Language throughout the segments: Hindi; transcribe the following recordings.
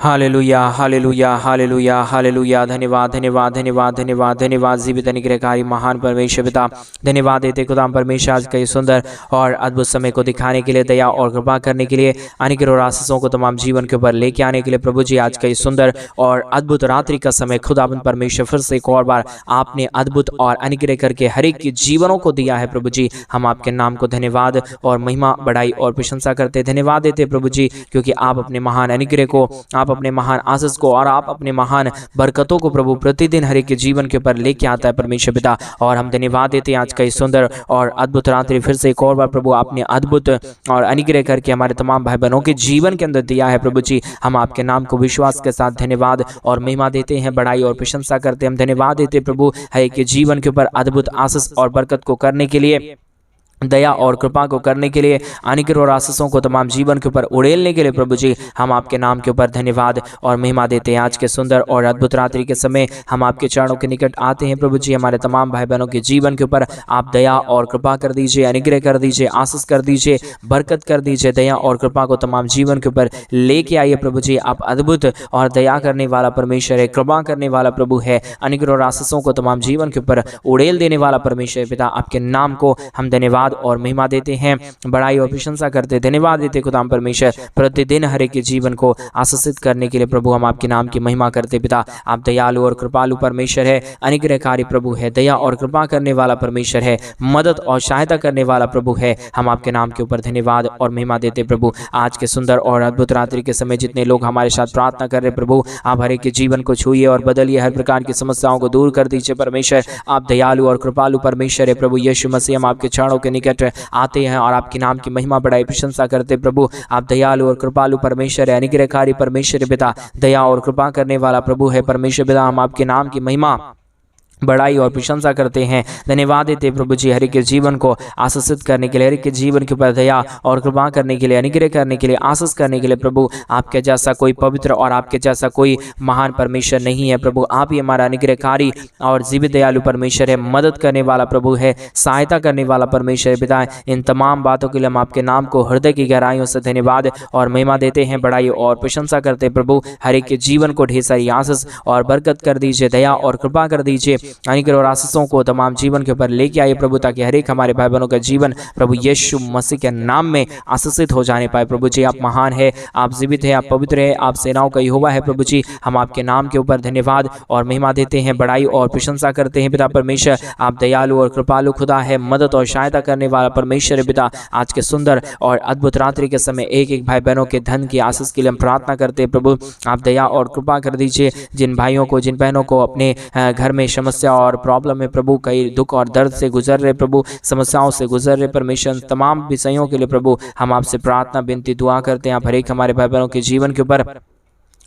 Hallelujah hallelujah hallelujah hallelujah. धन्यवाद धन्यवाद धन्यवाद धन्यवाद धन्यवाद जीवित अनुग्रहकारी महान परमेश्वर पिता, धन्यवाद देते खुदाम परमेश्वर आज का ये सुंदर और अद्भुत समय को दिखाने के लिए, दया और कृपा करने के लिए, अनुग्रह और आशीषों को तमाम जीवन के ऊपर लेके आने के लिए प्रभु जी आज का ये सुंदर और अद्भुत रात्रि का समय खुदावन परमेश्वर फिर से एक और बार आपने अद्भुत और अनुग्रह करके हर एक के जीवनों को दिया है प्रभु जी। हम आपके नाम को धन्यवाद और महिमा बढ़ाई और प्रशंसा करते धन्यवाद देते प्रभु जी, क्योंकि आप अपने महान अनुग्रह को, आप अपने महान आशीष को और आप अपने महान बरकतों को प्रभु प्रतिदिन हर एक के जीवन के ऊपर लेके आता है परमेश्वर पिता। और हम धन्यवाद देते हैं आज का इस सुंदर और अद्भुत रात्रि फिर से एक और बार प्रभु आपने अद्भुत और अनुग्रह करके हमारे तमाम भाई बहनों के जीवन के अंदर दिया है प्रभु जी। हम आपके नाम को विश्वास के साथ धन्यवाद और महिमा देते हैं, बड़ाई और प्रशंसा करते हैं। हम धन्यवाद देते प्रभु हर एक के जीवन के ऊपर अद्भुत आशीष और बरकत को करने के लिए, दया और कृपा को करने के लिए, अनुग्रह और आशीषों को तमाम जीवन के ऊपर उड़ेलने के लिए प्रभु जी हम आपके नाम के ऊपर धन्यवाद और महिमा देते हैं। आज के सुंदर और अद्भुत रात्रि के समय हम आपके चरणों के निकट आते हैं प्रभु जी। हमारे तमाम भाई बहनों के जीवन के ऊपर आप दया और कृपा कर दीजिए, अनुग्रह कर दीजिए, आशीष कर दीजिए, बरकत कर दीजिए, दया और कृपा को तमाम जीवन के ऊपर लेके आइए प्रभु जी। आप अद्भुत और दया करने वाला परमेश्वर है, कृपा करने वाला प्रभु है, अनुग्रह और आशीषों को तमाम जीवन के ऊपर उड़ेल देने वाला परमेश्वर पिता। आपके नाम को हम धन्यवाद और महिमा देते हैं, बड़ाई और प्रशंसा करते धन्यवाद देते खुदाम परमेश्वर प्रतिदिन हर एक के जीवन को आशीषित करने के लिए प्रभु हम आपके नाम की महिमा करते पिता। आप दयालु और कृपालु परमेश्वर है, अनुग्रहकारी प्रभु है, दया और कृपा करने वाला परमेश्वर है, मदद और सहायता करने वाला प्रभु है। हम आपके नाम के ऊपर धन्यवाद और महिमा देते प्रभु। आज के सुंदर और अद्भुत रात्रि के समय जितने लोग हमारे साथ प्रार्थना कर रहे प्रभु, आप हर एक के जीवन को छूइए और बदलिए, हर प्रकार की समस्याओं को दूर कर दीजिए परमेश्वर। आप दयालु और कृपालु परमेश्वर है प्रभु यीशु मसीह। हम आपके चरणों के निकट आते हैं और आपके नाम की महिमा बढ़ाई प्रशंसा करते प्रभु। आप दयालु और कृपालु परमेश्वर है, अनुग्रहकारी परमेश्वर पिता, दया और कृपा करने वाला प्रभु है परमेश्वर पिता। हम आपके नाम की महिमा बड़ाई और प्रशंसा करते हैं, धन्यवाद देते प्रभु जी हर एक के जीवन को आशीषित करने के लिए, हर एक के जीवन के ऊपर दया और कृपा करने के लिए, अनुग्रह करने के लिए, आशीष करने के लिए प्रभु। आपके जैसा कोई पवित्र और आपके जैसा कोई महान परमेश्वर नहीं है प्रभु। आप ही हमारा अनुग्रहकारी और जीवित दयालु परमेश्वर है, मदद करने वाला प्रभु है, सहायता करने वाला परमेश्वर पिता। इन तमाम बातों के लिए हम आपके नाम को हृदय की गहराइयों से धन्यवाद और महिमा देते हैं, बड़ाई और प्रशंसा करते प्रभु। हर एक के जीवन को ढेर सारी आशीष और बरकत कर दीजिए, दया और कृपा कर दीजिए, अनुग्रह और आशीषों को तमाम जीवन के ऊपर लेके आइए प्रभु, ताकि हर एक हमारे भाई बहनों का जीवन प्रभु यीशु मसीह के नाम में आशीषित हो जाने पाए प्रभु जी। आप महान है, आप जीवित है, आप पवित्र है, आप सेनाओं का यहोवा है प्रभु जी। हम आपके नाम के ऊपर धन्यवाद और महिमा देते हैं, बड़ाई और प्रशंसा करते हैं पिता परमेश्वर। आप दयालु और कृपालु खुदा है, मदद और सहायता करने वाला परमेश्वर पिता। आज के सुंदर और अद्भुत रात्रि के समय एक एक भाई बहनों के धन की आशीष के लिए हम प्रार्थना करते हैं प्रभु। आप दया और कृपा कर दीजिए, जिन भाइयों को, जिन बहनों को अपने घर में समस्या और प्रॉब्लम में प्रभु, कई दुख और दर्द से गुजर रहे प्रभु, समस्याओं से गुजर रहे परमेश्वर, तमाम विषयों के लिए प्रभु हम आपसे प्रार्थना विनती दुआ करते हैं। आप हर एक हमारे भाई बहनों के जीवन के ऊपर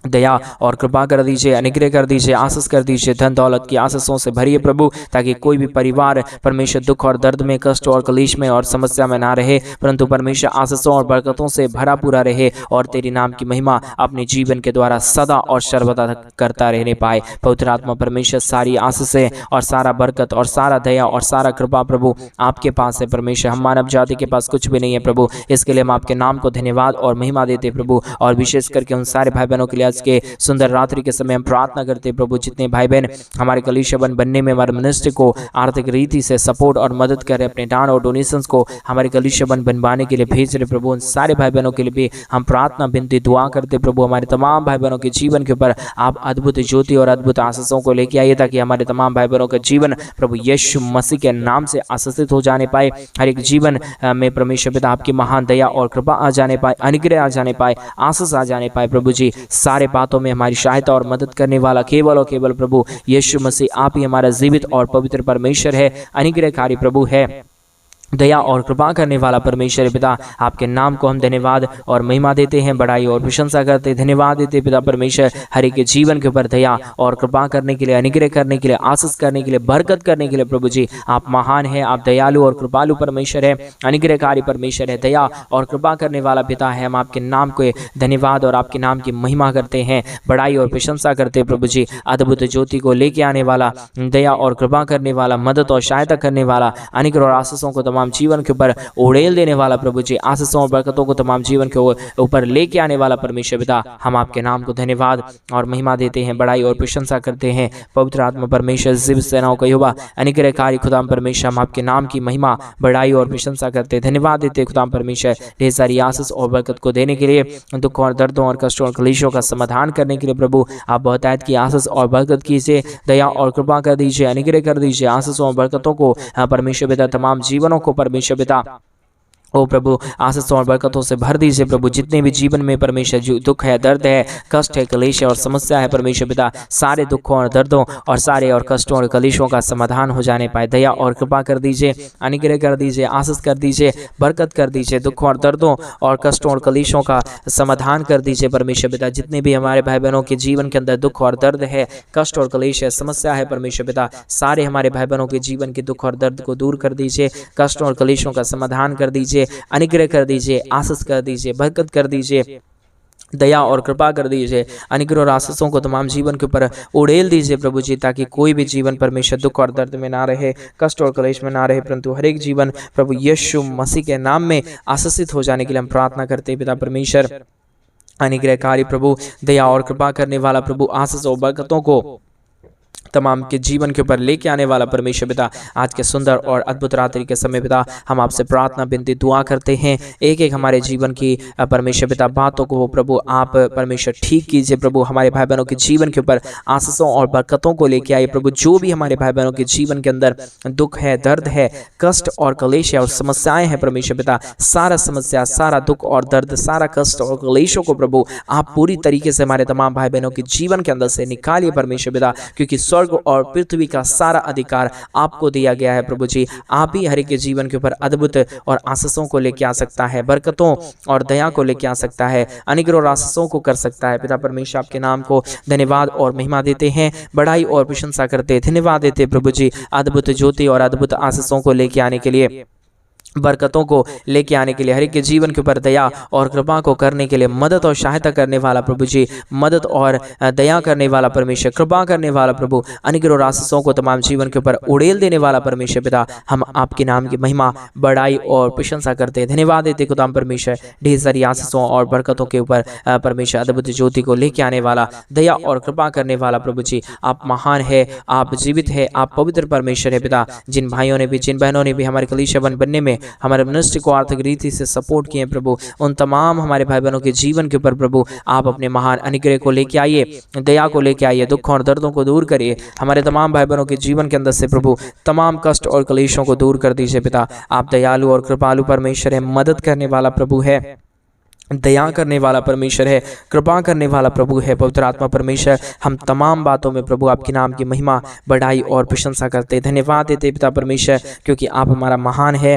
दया और कृपा कर दीजिए, अनुग्रह कर दीजिए, आशीष कर दीजिए, धन दौलत की आशीषों से भरिए प्रभु, ताकि कोई भी परिवार परमेश्वर दुख और दर्द में, कष्ट और कलेश में और समस्या में ना रहे, परंतु परमेश्वर आशीषों और बरकतों से भरा पूरा रहे और तेरी नाम की महिमा अपने जीवन के द्वारा सदा और सर्वदा करता रहने पाए। पवित्र आत्मा परमेश्वर सारी आशीषें और सारा बरकत और सारा दया और सारा कृपा प्रभु आपके पास है परमेश्वर। हम मानव जाति के पास कुछ भी नहीं है प्रभु, इसके लिए हम आपके नाम को धन्यवाद और महिमा देते प्रभु। और विशेष करके उन सारे भाई बहनों के लिए के सुंदर रात्रि के समय हम प्रार्थना करते हैं प्रभु, जितने भाई बहन हमारे कलीसिया बनने में, हमारे मिनिस्ट्री को आर्थिक रीति से सपोर्ट और मदद कर रहे, अपने दान और डोनेशंस को हमारे कलीसिया बनवाने के लिए भेज रहे प्रभु, उन सारे भाई बहनों के लिए भी हम प्रार्थना विनती दुआ करते प्रभु। हमारे तमाम भाई बहनों के जीवन के ऊपर आप अद्भुत ज्योति और अद्भुत आशीषों को लेके आइए, ताकि हमारे तमाम भाई बहनों का जीवन प्रभु यीशु मसीह के नाम से आशीषित हो जाने पाए। हर एक जीवन में परमेश्वर पिता आपकी महान दया और कृपा आ जाने पाए, अनुग्रह आ जाने पाए, आशीष आ जाने पाए प्रभु जी। सारे बातों में हमारी सहायता और मदद करने वाला केवल और केवल प्रभु यीशु मसीह आप ही हमारा जीवित और पवित्र परमेश्वर है, अनुग्रहकारी प्रभु है, दया और कृपा करने वाला परमेश्वर पिता। आपके नाम को हम धन्यवाद और महिमा देते हैं, बड़ाई और प्रशंसा करते हैं, धन्यवाद देते पिता परमेश्वर। हर एक के जीवन के ऊपर दया और कृपा करने के लिए, अनुग्रह करने के लिए, आशीष करने के लिए, बरकत करने के लिए प्रभु जी आप महान है, आप दयालु और कृपालु परमेश्वर है, अनुग्रहकारी परमेश्वर है, दया और कृपा करने वाला पिता है। हम आपके नाम को धन्यवाद और आपके नाम की महिमा करते हैं, बड़ाई और प्रशंसा करते हैं प्रभु जी। अद्भुत ज्योति को लेके आने वाला, दया और कृपा करने वाला, मदद और सहायता करने वाला, अनुग्रह और आशीषों को तमाम तमाम जीवन के ऊपर उड़ेल देने वाला प्रभु जी, आशीषों और बरकतों को तमाम जीवन के ऊपर लेके आने वाला परमेश्वर पिता, हम आपके नाम को धन्यवाद और महिमा देते हैं, बड़ाई और प्रशंसा करते हैं। पवित्र आत्मा परमेश्वर, जीवित सेनाओं का यहोवा, अनुग्रहकारी खुदाम परमेश्वर, हम आपके नाम की महिमा, बड़ाई और प्रशंसा करते हैं, धन्यवाद देते हैं खुदाम परमेश्वर, ढेर सारी आशीष और बरकत को देने के लिए, दुख और दर्दों और कष्टों और क्लेशों का समाधान करने के लिए प्रभु आप बहुतायत की आशीष और बरकत कीजिए, दया और कृपा कर दीजिए, अनुग्रह कर दीजिए, आशीषों और बरकतों को परमेश्वर पिता, तमाम जीवनों को परमेश्वर पिता ओ प्रभु आशीषों और बरकतों से भर दीजिए प्रभु। जितने भी जीवन में परमेश्वर जो दुख है, दर्द है, कष्ट है, कलेश है और समस्या है परमेश्वर पिता, सारे दुखों और दर्दों और सारे और कष्टों और कलेशों का समाधान हो जाने पाए, दया और कृपा कर दीजिए, अनुग्रह कर दीजिए, आशीष कर दीजिए, बरकत कर दीजिए, दुखों और दर्दों और कष्टों और कलेशों का समाधान कर दीजिए परमेश्वर पिता। जितने भी हमारे भाई बहनों के जीवन के अंदर दुख और दर्द है, कष्ट और कलेश है, समस्या है परमेश्वर पिता, सारे हमारे भाई बहनों के जीवन के दुख और दर्द को दूर कर दीजिए, कष्टों और कलेशों का समाधान कर दीजिए, अनुग्रह कर दीजिए, आशीष कर दीजिए, बरकत कर दीजिए, दया और कृपा कर दीजिए, अनुग्रह और आशीषों को तमाम जीवन के ऊपर उड़ेल दीजिए प्रभु जी, ताकि कोई भी जीवन परमेश्वर दुख और दर्द में ना रहे, कष्ट और क्लेश में ना रहे, परंतु हर एक जीवन प्रभु यीशु मसीह के नाम में आशीषित हो जाने के लिए हम प्रार्थना करते हैं पिता परमेश्वर। अनुग्रहकारी प्रभु, दया और कृपा करने वाला प्रभु, आशीष और बरकतों को तमाम के जीवन के ऊपर लेके आने वाला परमेश्वर पिता, आज के सुंदर और अद्भुत रात्रि के समय पिता हम आपसे प्रार्थना विनती दुआ करते हैं, एक एक हमारे जीवन की परमेश्वर पिता बातों को प्रभु आप परमेश्वर ठीक कीजिए प्रभु। हमारे भाई बहनों के जीवन के ऊपर आशीषों और बरकतों को लेके आइए प्रभु। जो भी हमारे भाई बहनों के जीवन के अंदर दुख है, दर्द है, कष्ट और कलेश है और समस्याएं हैं परमेश्वर पिता, सारा समस्या, सारा दुख और दर्द, सारा कष्ट और कलेशों को प्रभु आप पूरी तरीके से हमारे तमाम भाई बहनों के जीवन के अंदर से निकालिए परमेश्वर पिता, क्योंकि स्वर्ग और पृथ्वी का सारा अधिकार आपको दिया गया है प्रभु जी। आप ही हर एक के जीवन के ऊपर अद्भुत और आशीषों को लेके आ सकता है, बरकतों और दया को लेके आ सकता है, अनुग्रह और आशीषों को कर सकता है पिता परमेश्वर। आपके नाम को धन्यवाद और महिमा देते हैं, बड़ाई और प्रशंसा करते हैं, धन्यवाद देते हैं प्रभु जी, अद्भुत ज्योति और अद्भुत आशीषों को लेके आने के लिए, बरकतों को लेके आने के लिए, हर एक के जीवन के ऊपर दया और कृपा को करने के लिए, मदद और सहायता करने वाला प्रभु जी, मदद और दया करने वाला परमेश्वर, कृपा करने वाला प्रभु, अनुग्रह और आशीषों को तमाम जीवन के ऊपर उड़ेल देने वाला परमेश्वर पिता, हम आपके नाम की महिमा, बड़ाई और प्रशंसा करते हैं, धन्यवाद देते खुदाम परमेश्वर। ढेर सारी आशीषों और बरकतों के ऊपर परमेश्वर अद्भुत ज्योति को लेके आने वाला, दया और कृपा करने वाला प्रभु जी, आप महान है, आप जीवित है, आप पवित्र परमेश्वर है पिता। जिन भाइयों ने भी, जिन बहनों ने भी हमारे कलीसिया बनने में हमारे मिनिस्ट्री को आर्थिक रीति से सपोर्ट किए प्रभु, उन तमाम हमारे भाई बहनों के जीवन के ऊपर प्रभु आप अपने महान अनुग्रह को लेके आइए, दया को लेके आइए, दुखों और दर्दों को दूर करिए, हमारे तमाम भाई बहनों के जीवन के अंदर से प्रभु तमाम कष्ट और कलेशों को दूर कर दीजिए पिता। आप दयालु और कृपालु परमेश्वर है, मदद करने वाला प्रभु है, दया करने वाला परमेश्वर है, कृपा करने वाला प्रभु है, पवित्र आत्मा परमेश्वर। हम तमाम बातों में प्रभु आपके नाम की महिमा, बड़ाई और प्रशंसा करते, धन्यवाद देते पिता परमेश्वर, क्योंकि आप हमारा महान है,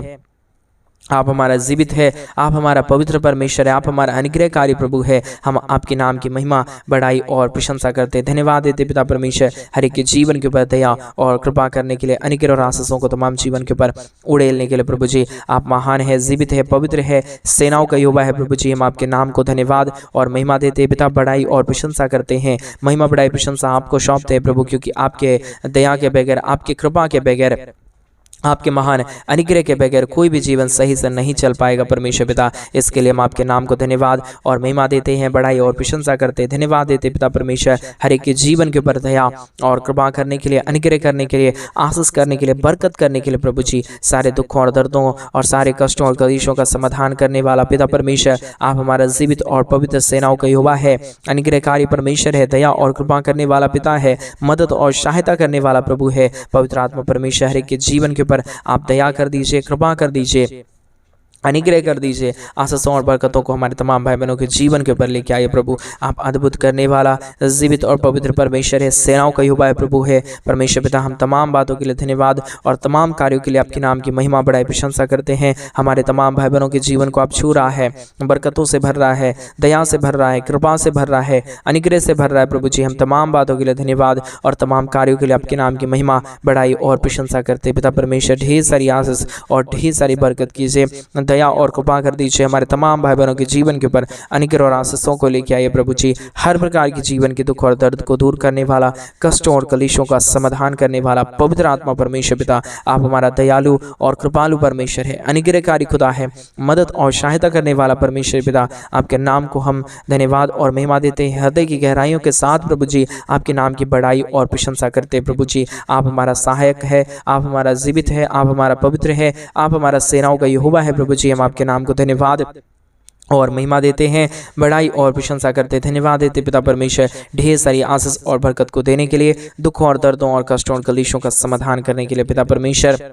आप हमारा जीवित है, आप हमारा पवित्र परमेश्वर है, आप हमारा अनुग्रहकारी प्रभु है। हम आपके नाम की महिमा, बड़ाई और प्रशंसा करते हैं, धन्यवाद देते पिता परमेश्वर, हर एक के जीवन के ऊपर दया और कृपा करने के लिए, अनुग्रह और आशीषों को तमाम जीवन के ऊपर उड़ेलने के लिए प्रभु जी। आप महान है, जीवित है, पवित्र है, सेनाओं का यहोवा है प्रभु जी। हम आपके नाम को धन्यवाद और महिमा देते हैं पिता, बड़ाई और प्रशंसा करते हैं, महिमा, बड़ाई, प्रशंसा आपको सौंपते हैं प्रभु, क्योंकि आपके दया के बगैर, आपके कृपा के बगैर, आपके महान अनुग्रह के बगैर कोई भी जीवन सही से नहीं चल पाएगा परमेश्वर पिता। इसके लिए हम आपके नाम को धन्यवाद और महिमा देते हैं, बड़ाई और प्रशंसा करते हैं, धन्यवाद देते पिता परमेश्वर, हर एक के जीवन के ऊपर दया और कृपा करने के लिए, अनुग्रह करने के लिए, आशीष करने के लिए, बरकत करने के लिए प्रभु जी। सारे दुखों और दर्दों और सारे कष्टों और कलेशों का समाधान करने वाला पिता परमेश्वर, आप हमारा जीवित और पवित्र सेनाओं का यहोवा है, अनुग्रहकारी परमेश्वर है, दया और कृपा करने वाला पिता है, मदद और सहायता करने वाला प्रभु है, पवित्र आत्मा परमेश्वर। हर एक के जीवन के पर आप दया कर दीजिए, कृपा कर दीजिए, अनुग्रह कर दीजिए, आशीषों और बरकतों को हमारे तमाम भाई बहनों के जीवन के ऊपर लेके आइए प्रभु। आप अद्भुत करने वाला जीवित और पवित्र परमेश्वर है, सेनाओं का यहोवा है प्रभु है परमेश्वर पिता। हम तमाम बातों के लिए धन्यवाद और तमाम कार्यों के लिए आपके नाम की महिमा, बड़ाई, प्रशंसा करते हैं। हमारे तमाम भाई बहनों के जीवन को आप छू रहा है, बरकतों से भर रहा है, दया से भर रहा है, कृपा से भर रहा है, अनुग्रह से भर रहा है प्रभु जी। हम तमाम बातों के लिए धन्यवाद और तमाम कार्यों के लिए आपके नाम की महिमा, बड़ाई और प्रशंसा करते हैं पिता परमेश्वर। ढेर सारी आशीष और ढेर सारी बरकत कीजिए, दया और कृपा कर दीजिए। हमारे तमाम भाई बहनों के जीवन के ऊपर अनुग्रह और आशीषों को लेके आइए प्रभु जी। हर प्रकार की जीवन के दुख और दर्द को दूर करने वाला, कष्टों और कलेशों का समाधान करने वाला पवित्र आत्मा परमेश्वर पिता, आप हमारा दयालु और कृपालु परमेश्वर है, अनुग्रहकारी खुदा है, मदद और सहायता करने वाला परमेश्वर पिता। आपके नाम को हम धन्यवाद और महिमा देते हैं हृदय की गहराइयों के साथ प्रभु जी। आपके नाम की बड़ाई और प्रशंसा करते हैं प्रभु जी। आप हमारा सहायक है, आप हमारा जीवित है, आप हमारा पवित्र है, आप हमारा सेनाओं का यहोवा है प्रभु जी। हम आपके नाम को धन्यवाद और महिमा देते हैं, बड़ाई और प्रशंसा करते हैं, धन्यवाद देते पिता परमेश्वर ढेर सारी आशीष और बरकत को देने के लिए, दुखों और दर्दों और कष्टों और कलेशों का समाधान करने के लिए पिता परमेश्वर।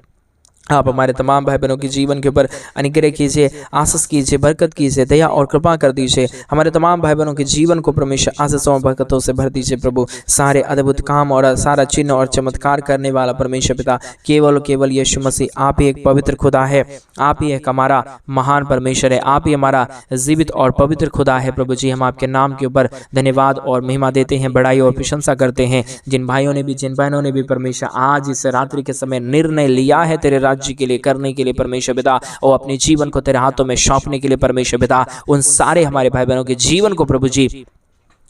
आप हमारे तमाम भाई बहनों के जीवन के ऊपर अनुग्रह कीजिए, आशीष कीजिए, बरकत कीजिए, दया और कृपा कर दीजिए। हमारे तमाम भाई बहनों के जीवन को परमेश्वर आशीषों और बरकतों से भर दीजिए प्रभु। सारे अद्भुत काम और सारा चिन्ह और चमत्कार करने वाला परमेश्वर पिता केवल यीशु मसीह आप ही एक पवित्र खुदा है, आप ही एक हमारा महान परमेश्वर है, आप ही हमारा जीवित और पवित्र खुदा है प्रभु जी। हम आपके नाम के ऊपर धन्यवाद और महिमा देते हैं, बड़ाई और प्रशंसा करते हैं। जिन भाइयों ने भी, जिन बहनों ने भी परमेश्वर आज इस रात्रि के समय निर्णय लिया है तेरे राज्य के लिए करने के लिए परमेश्वर पिता, और अपने जीवन को तेरे हाथों में सौंपने के लिए परमेश्वर पिता, उन सारे हमारे भाई बहनों के जीवन को प्रभु जी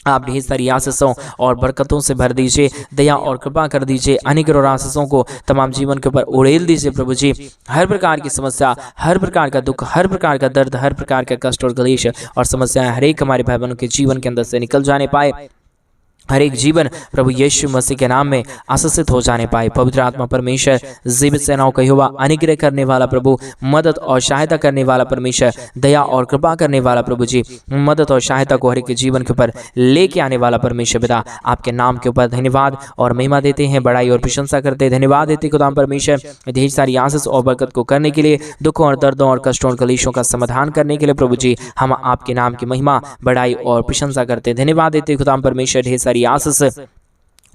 आप ढेर सारी आशीषों और बरकतों से भर दीजिए, दया और कृपा कर दीजिए, अनुग्रह और आशीषों को तमाम जीवन के ऊपर उड़ेल दीजिए प्रभु जी। हर प्रकार की समस्या, हर प्रकार का दुख, हर प्रकार का दर्द, हर प्रकार का कष्ट और क्लेश और समस्याएं हर एक हमारे भाई बहनों के जीवन के अंदर से निकल जाने पाए। हर एक जीवन प्रभु यीशु मसीह के नाम में आशीषित हो जाने पाए। पवित्र आत्मा परमेश्वर जीवित सेनाओं का यहोवा, अनुग्रह करने वाला प्रभु, मदद और सहायता करने वाला परमेश्वर, दया और कृपा करने वाला प्रभु जी, मदद और सहायता को हर एक के जीवन के ऊपर लेके आने वाला परमेश्वर पिता, आपके नाम के ऊपर धन्यवाद और महिमा देते हैं, बड़ाई और प्रशंसा करते हैं, धन्यवाद देते खुदाम परमेश्वर ढेर सारी आशीष और बरकत को करने के लिए, दुखों और दर्दों और कष्टों और कलेशों का समाधान करने के लिए प्रभु जी। हम आपके नाम की महिमा, बड़ाई और प्रशंसा करते हैं, धन्यवाद देते खुदाम परमेश्वर ढेर सारी आशीष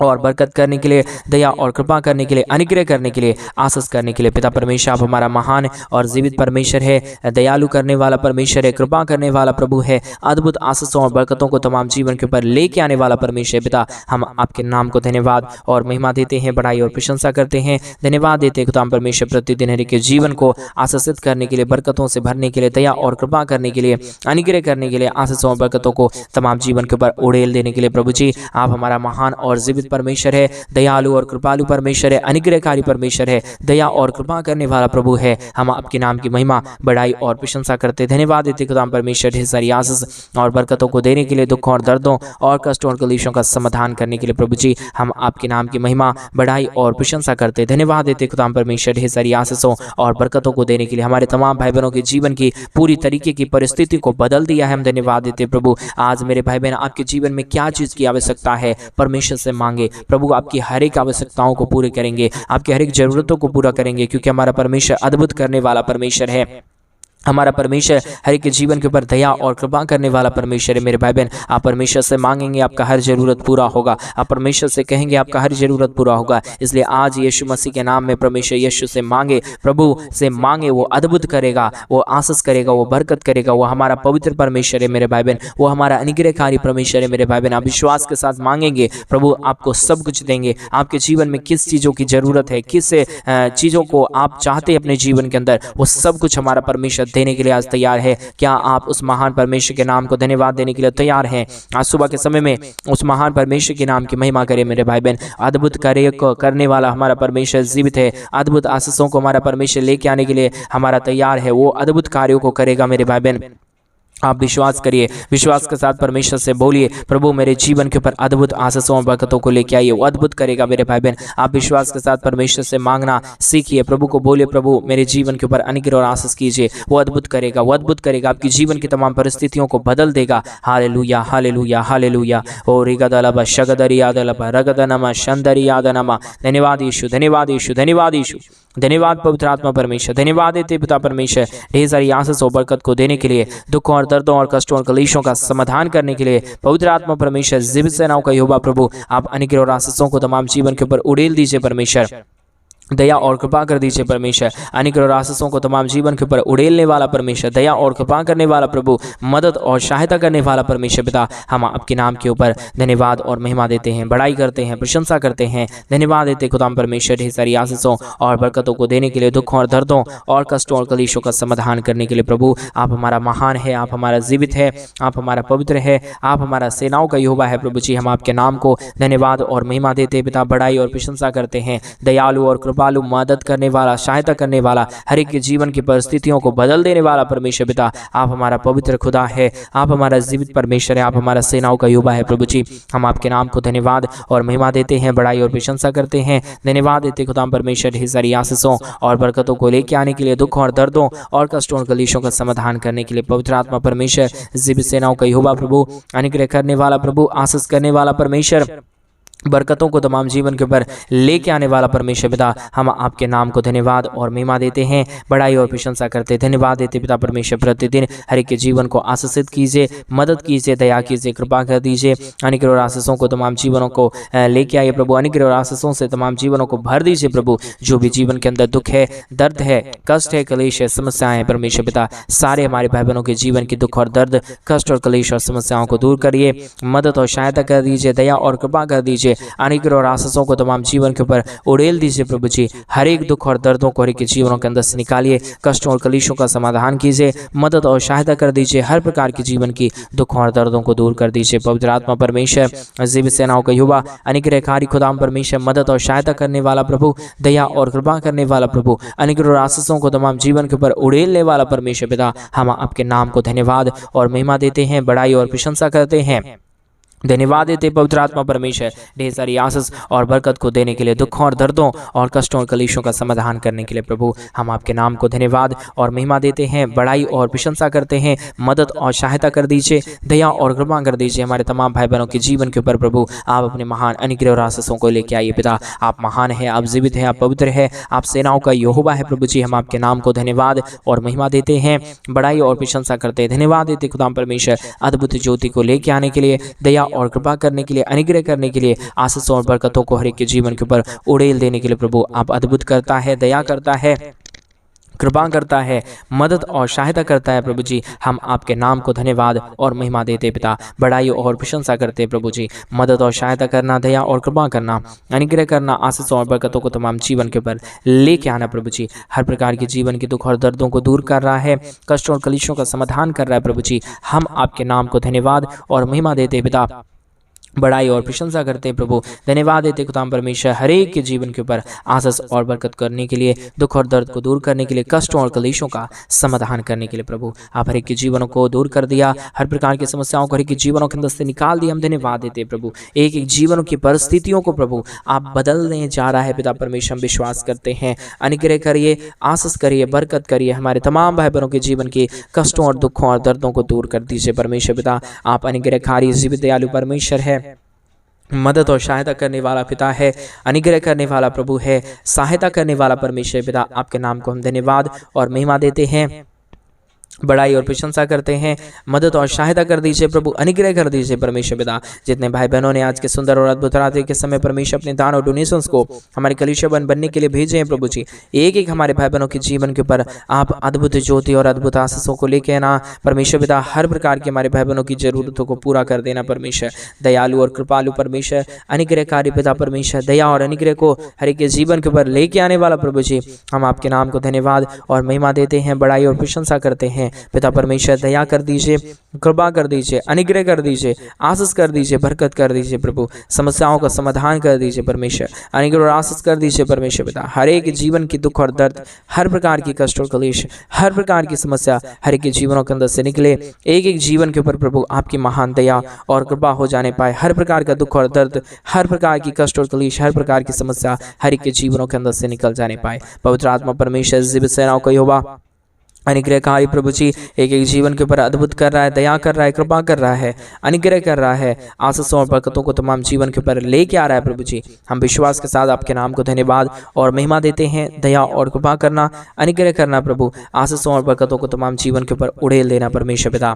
और बरकत करने के लिए, दया और कृपा करने के लिए, अनुग्रह करने के लिए, आशीष करने के लिए पिता परमेश्वर। आप हमारा महान और जीवित परमेश्वर है, दयालु करने वाला परमेश्वर है, कृपा करने वाला प्रभु है, अद्भुत आशीषों और बरकतों को तमाम जीवन के ऊपर लेके आने वाला परमेश्वर पिता। हम आपके नाम को धन्यवाद और महिमा देते हैं, बड़ाई और प्रशंसा करते हैं, धन्यवाद देते हैं खुदा परमेश्वर प्रतिदिन हर के जीवन को आशीषित करने के लिए, बरकतों से भरने के लिए, दया और कृपा करने के लिए, अनुग्रह करने के लिए, आशीषों और बरकतों को तमाम जीवन के ऊपर उड़ेल देने के लिए प्रभु जी। आप हमारा महान और जीवित परमेश्वर है, दयालु और कृपालु परमेश्वर है, अनुग्रहकारी परमेश्वर है, दया और कृपा करने वाला प्रभु है। हम आपके नाम की महिमा, बड़ाई और प्रशंसा करते, धन्यवाद देते खुदा परमेश्वर ढेर सारी आशीष और बरकतों को देने के लिए, दुखों और दर्दों और कष्टों और कलेशों का समाधान करने के लिए प्रभु जी। हम आपके नाम की महिमा, बड़ाई और प्रशंसा करते, धन्यवाद देते खुदा परमेश्वर ढेर सारी आशीषों और बरकतों को देने के लिए, हमारे तमाम भाई बहनों के जीवन की पूरी तरीके की परिस्थिति को बदल दिया है। हम धन्यवाद देते प्रभु। आज मेरे भाई बहन आपके जीवन में क्या चीज की आवश्यकता है, परमेश्वर से मांगे। प्रभु आपकी हर एक आवश्यकताओं को पूरे करेंगे, आपकी हर एक जरूरतों को पूरा करेंगे, क्योंकि हमारा परमेश्वर अद्भुत करने वाला परमेश्वर है। हमारा परमेश्वर हर एक के जीवन के ऊपर दया और कृपा करने वाला परमेश्वर है। मेरे भाई बहन आप परमेश्वर से मांगेंगे, आपका हर जरूरत पूरा होगा। आप परमेश्वर से कहेंगे, आपका हर जरूरत पूरा होगा। इसलिए आज यीशु मसीह के नाम में परमेश्वर यीशु से मांगे, प्रभु से मांगे। वो अद्भुत करेगा, वो आशीष करेगा, वो बरकत करेगा। वो हमारा पवित्र परमेश्वर है मेरे भाई बहन, वो हमारा अनुग्रहकारी परमेश्वर है मेरे भाई बहन। आप विश्वास के साथ मांगेंगे, प्रभु आपको सब कुछ देंगे। आपके जीवन में किस चीज़ों की जरूरत है, किस चीज़ों को आप चाहते हैं अपने जीवन के अंदर, वो सब कुछ हमारा परमेश्वर देने के लिए आज तैयार है। क्या आप उस महान परमेश्वर के नाम को धन्यवाद देने के लिए तैयार हैं? आज सुबह के समय में उस महान परमेश्वर के नाम की महिमा करें मेरे भाई बहन। अद्भुत कार्य करने वाला हमारा परमेश्वर जीवित है। अद्भुत आशीषों को हमारा परमेश्वर लेके आने के लिए हमारा तैयार है। वो अद्भुत कार्यों को करेगा मेरे भाई बहन। आप विश्वास करिए, विश्वास के साथ परमेश्वर से बोलिए, प्रभु मेरे जीवन के ऊपर अद्भुत आशीषों और बरकतों को लेके आइए। वो अद्भुत करेगा मेरे भाई बहन। आप विश्वास के साथ परमेश्वर से मांगना सीखिए। प्रभु को बोलिए, प्रभु मेरे जीवन के ऊपर अनुग्रह और आशीष कीजिए। वो अद्भुत करेगा, वो अद्भुत करेगा। आपकी जीवन की तमाम परिस्थितियों को बदल देगा। Hallelujah, hallelujah, hallelujah. ओ रिगदलबा शगदरी यादलबा रगदनमा शंदरी यादनमा। धन्यवाद यीशु, धन्यवाद यीशु, धन्यवाद यीशु, धन्यवाद पवित्र आत्मा परमेश्वर। धन्यवाद देते पिता परमेश्वर ढेर सारी आशीष और बरकत को देने के लिए, दुखों और दर्दों और कष्टों और कलेशों का समाधान करने के लिए। पवित्र आत्मा परमेश्वर जीवित सेनाओं का यहोवा प्रभु आप अनुग्रह और आशीषों को तमाम जीवन के ऊपर उड़ेल दीजिए परमेश्वर। दया और कृपा कर दीजिए परमेश्वर। अनुग्रह और आशीषों को तमाम जीवन के ऊपर उड़ेलने वाला परमेश्वर, दया और कृपा करने वाला प्रभु, मदद और सहायता करने वाला परमेश्वर पिता, हम आपके नाम के ऊपर धन्यवाद और महिमा देते हैं, बड़ाई करते हैं, प्रशंसा करते हैं, धन्यवाद देते खुदाम परमेश्वर ढेर सारी आशीषों और बरकतों को देने के लिए, दुखों और दर्दों और कष्टों और कलेशों का समाधान करने के लिए प्रभु आप हमारा महान है, आप हमारा जीवित है, आप हमारा पवित्र है, आप हमारा सेनाओं का यहोवा है प्रभु जी। हम आपके नाम को धन्यवाद और महिमा देते पिता, बड़ाई और प्रशंसा करते हैं। दयालु और कृपालु, मदद करने वाला, सहायता करने वाला, हर एक के जीवन की परिस्थितियों को बदल देने वाला परमेश्वर पिता, आप हमारा पवित्र खुदा है, आप हमारा जीवित परमेश्वर है, आप हमारा सेनाओं का यहोवा है प्रभु जी। हम आपके नाम को धन्यवाद और महिमा देते हैं, बड़ाई और प्रशंसा करते हैं, धन्यवाद देते खुदा परमेश्वर ढेर सारी आशीषों और बरकतों को लेके आने के लिए, दुखों और दर्दों और कष्टों और कलेशों का समाधान करने के लिए पवित्र आत्मा परमेश्वर, जीवित सेनाओं का यहोवा प्रभु, अनुग्रह करने वाला प्रभु, आशीष करने वाला परमेश्वर, बरकतों को तमाम जीवन के ऊपर लेके आने वाला परमेश्वर पिता, हम आपके नाम को धन्यवाद और महिमा देते हैं, बड़ाई और प्रशंसा करते, धन्यवाद देते पिता परमेश्वर। प्रतिदिन हर एक के जीवन को आशीषित कीजिए, मदद कीजिए, दया कीजिए, कृपा कर दीजिए। अनुग्रह और आशीषों को तमाम जीवनों को लेके आइए प्रभु, अनुग्रह और आशीषों से तमाम जीवनों को भर दीजिए प्रभु। जो भी जीवन के अंदर दुख है, दर्द है, कष्ट है, कलेश है, समस्याएं हैं परमेश्वर पिता, सारे हमारे भाई बहनों के जीवन की दुख और दर्द, कष्ट और कलेश और समस्याओं को दूर करिए, मदद और सहायता कर दीजिए, दया और कृपा कर दीजिए। अनुग्रह और आशीषों को तमाम जीवन के ऊपर उड़ेल दीजिए प्रभु जी। हर एक दुख और दर्दों को हर एक के जीवनों के अंदर से निकालिए, कष्टों और कलेशों का समाधान कीजिए, मदद और सहायता कर दीजिए, हर प्रकार की जीवन की दुखों और दर्दों को दूर कर दीजिए। पवित्र आत्मा परमेश्वर, जीवित सेनाओं का युवा, अनुग्रहकारी खुदाम परमेश्वर, मदद और सहायता करने वाला प्रभु, दया और कृपा करने वाला प्रभु, अनुग्रह और आशीषों को तमाम जीवन के ऊपर उड़ेलने वाला परमेश्वर पिता, हम आपके नाम को धन्यवाद और महिमा देते हैं, बड़ाई और प्रशंसा करते हैं, धन्यवाद देते पवित्र आत्मा परमेश्वर, ढेर सारी आशीष और बरकत को देने के लिए, दुखों और दर्दों और कष्टों और कलेशों का समाधान करने के लिए प्रभु हम आपके नाम को धन्यवाद और महिमा देते हैं, बड़ाई और प्रशंसा करते हैं, मदद और सहायता कर दीजिए, दया और कृपा कर दीजिए हमारे तमाम भाई बहनों के जीवन के ऊपर प्रभु। आप अपने महान अनुग्रह और आशीषों को लेके आइए पिता, आप महान है, आप जीवित है, आप पवित्र है, आप सेनाओं का यहोवा है प्रभु जी। हम आपके नाम को धन्यवाद और महिमा देते हैं, बड़ाई और प्रशंसा करते हैं, धन्यवाद देते खुदाम परमेश्वर, अद्भुत ज्योति को लेके आने के लिए, दया और कृपा करने के लिए, अनुग्रह करने के लिए, आशीष और बरकतों को हर एक के जीवन के ऊपर उड़ेल देने के लिए प्रभु आप अद्भुत करता है, दया करता है, कृपा करता है, मदद और सहायता करता है प्रभु जी। हम आपके नाम को धन्यवाद और महिमा देते पिता, बड़ाई और प्रशंसा करते प्रभु जी। मदद और सहायता करना, दया और कृपा करना, अनुग्रह करना, आशीष और बरकतों को तमाम जीवन के ऊपर लेके आना प्रभु जी। हर प्रकार के जीवन के दुख और दर्दों को दूर कर रहा है, कष्ट और कलेशों का समाधान कर रहा है प्रभु जी। हम आपके नाम को धन्यवाद और महिमा देते पिता, बड़ाई और प्रशंसा करते हैं प्रभु, धन्यवाद देते खुदाम परमेश्वर, हर एक के जीवन के ऊपर आशीष और बरकत करने के लिए, दुख और दर्द को दूर करने के लिए, कष्टों और कलेशों का समाधान करने के लिए प्रभु आप हर एक के जीवनों को दूर कर दिया, हर प्रकार की समस्याओं को हर एक के जीवनों के अंदर से निकाल दिया। हम धन्यवाद देते हैं प्रभु, एक एक जीवनों की परिस्थितियों को प्रभु आप बदलने जा रहा है पिता परमेश्वर। हम विश्वास करते हैं, अनुग्रह करिए, आशीष करिए, बरकत करिए, हमारे तमाम भाई बहनों के जीवन के कष्टों और दुखों और दर्दों को दूर कर दीजिए परमेश्वर पिता। आप अनुग्रहकारी जीवित दयालु परमेश्वर है, मदद और सहायता करने वाला पिता है, अनुग्रह करने वाला प्रभु है, सहायता करने वाला परमेश्वर पिता। आपके नाम को हम धन्यवाद और महिमा देते हैं, बड़ाई और प्रशंसा करते हैं, मदद और सहायता कर दीजिए प्रभु, अनुग्रह कर दीजिए परमेश्वर पिता। जितने भाई बहनों ने आज के सुंदर और अद्भुत रात्रि के समय परमेश्वर अपने दान और डोनेशंस को हमारे कलीसिया बनने के लिए भेजे हैं प्रभु जी, एक एक हमारे भाई बहनों के जीवन के ऊपर आप अद्भुत ज्योति और अद्भुत आशीषों को लेके आना परमेश्वर पिता। हर प्रकार के हमारे भाई बहनों की जरूरतों को पूरा कर देना परमेश्वर, दयालु और कृपालु परमेश्वर, अनुग्रहकारी पिता परमेश्वर, दया और अनुग्रह को हर एक के जीवन के ऊपर लेके आने वाला प्रभु जी। हम आपके नाम को धन्यवाद और महिमा देते हैं, बड़ाई और प्रशंसा करते हैं पिता परमेश्वर। दया कर दीजिए, कृपा कर दीजिए, अनुग्रह कर दीजिए, आशीष कर दीजिए, बरकत कर दीजिए प्रभु, समस्याओं का समाधान कर दीजिए परमेश्वर, अनुग्रह और आशीष कर दीजिए परमेश्वर पिता। हर एक जीवन की दुख और दर्द, हर प्रकार की कष्ट और कलेश, हर प्रकार की समस्या हर एक जीवनों के अंदर से निकले, एक एक जीवन के ऊपर प्रभु आपकी महान दया और कृपा हो जाने पाए। हर प्रकार का दुख और दर्द, हर प्रकार की कष्ट और कलेश, हर प्रकार की समस्या हर एक जीवनों के अंदर से निकल जाने पाए। पवित्र आत्मा परमेश्वर जीवित सेनाओं का यहोवा, अनुग्रहकारी प्रभु जी एक एक जीवन के ऊपर अद्भुत कर रहा है, दया कर रहा है, कृपा कर रहा है, अनुग्रह कर रहा है, आशीषों और बरकतों को तमाम जीवन के ऊपर लेके आ रहा है प्रभु जी। हम विश्वास के साथ आपके नाम को धन्यवाद और महिमा देते हैं, दया और कृपा करना, अनुग्रह करना प्रभु, आशीषों और बरकतों को तमाम जीवन के ऊपर उड़ेल देना परमेश्वर पिता।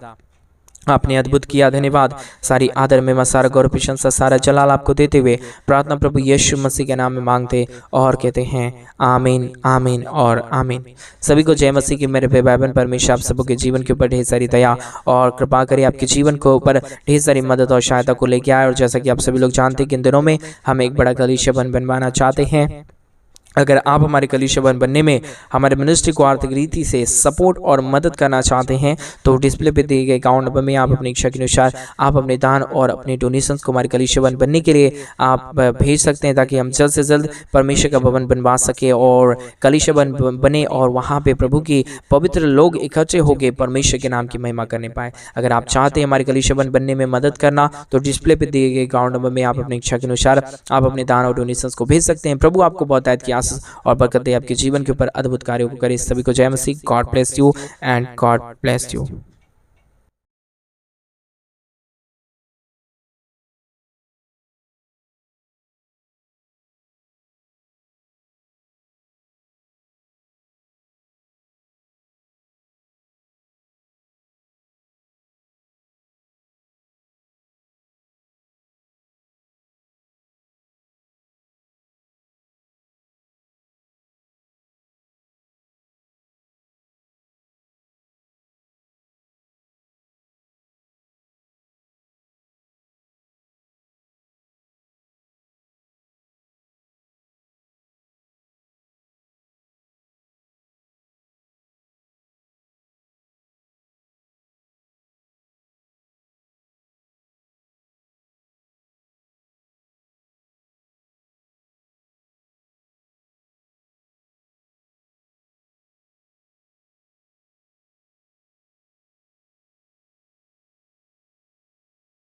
आपने अद्भुत किया, धन्यवाद। सारी आदर में सारा गौरव प्रशंसा सारा जलाल आपको देते हुए प्रार्थना प्रभु यीशु मसीह के नाम में मांगते और कहते हैं आमीन, आमीन और आमीन। सभी को जय मसीह की मेरे भाई बहन। परमेश्वर आप सबों के जीवन के ऊपर ढेर सारी दया और कृपा करे, आपके जीवन को ऊपर ढेर सारी मदद और सहायता को लेके आए। और जैसा कि आप सभी लोग जानते हैं कि इन दिनों में हम एक बड़ा कलीसिया बनवाना चाहते हैं। अगर आप हमारे कलीसिया बनने में हमारे मिनिस्ट्री को आर्थिक रीति से सपोर्ट और मदद करना चाहते हैं तो डिस्प्ले पे दिए गए अकाउंट नंबर में आप अपनी इच्छा के अनुसार आप अपने दान और अपने डोनेशंस को हमारे कलीसिया बनने के लिए आप भेज सकते हैं, ताकि हम जल्द से जल्द परमेश्वर का भवन बनवा सके और कलीसिया बने और वहाँ पे प्रभु की पवित्र लोग इकट्ठे होकर परमेश्वर के नाम की महिमा करने पाए। अगर आप चाहते हैं हमारे कलीसिया बनने में मदद करना तो डिस्प्ले पे दिए गए अकाउंट नंबर में आप अपनी इच्छा के अनुसार आप अपने दान और डोनेशंस को भेज सकते हैं। प्रभु आपको बहुत किया और बरकत दे, आपके जीवन के ऊपर अद्भुत कार्यों को करे। सभी को जय मसीह। God bless you and God bless you.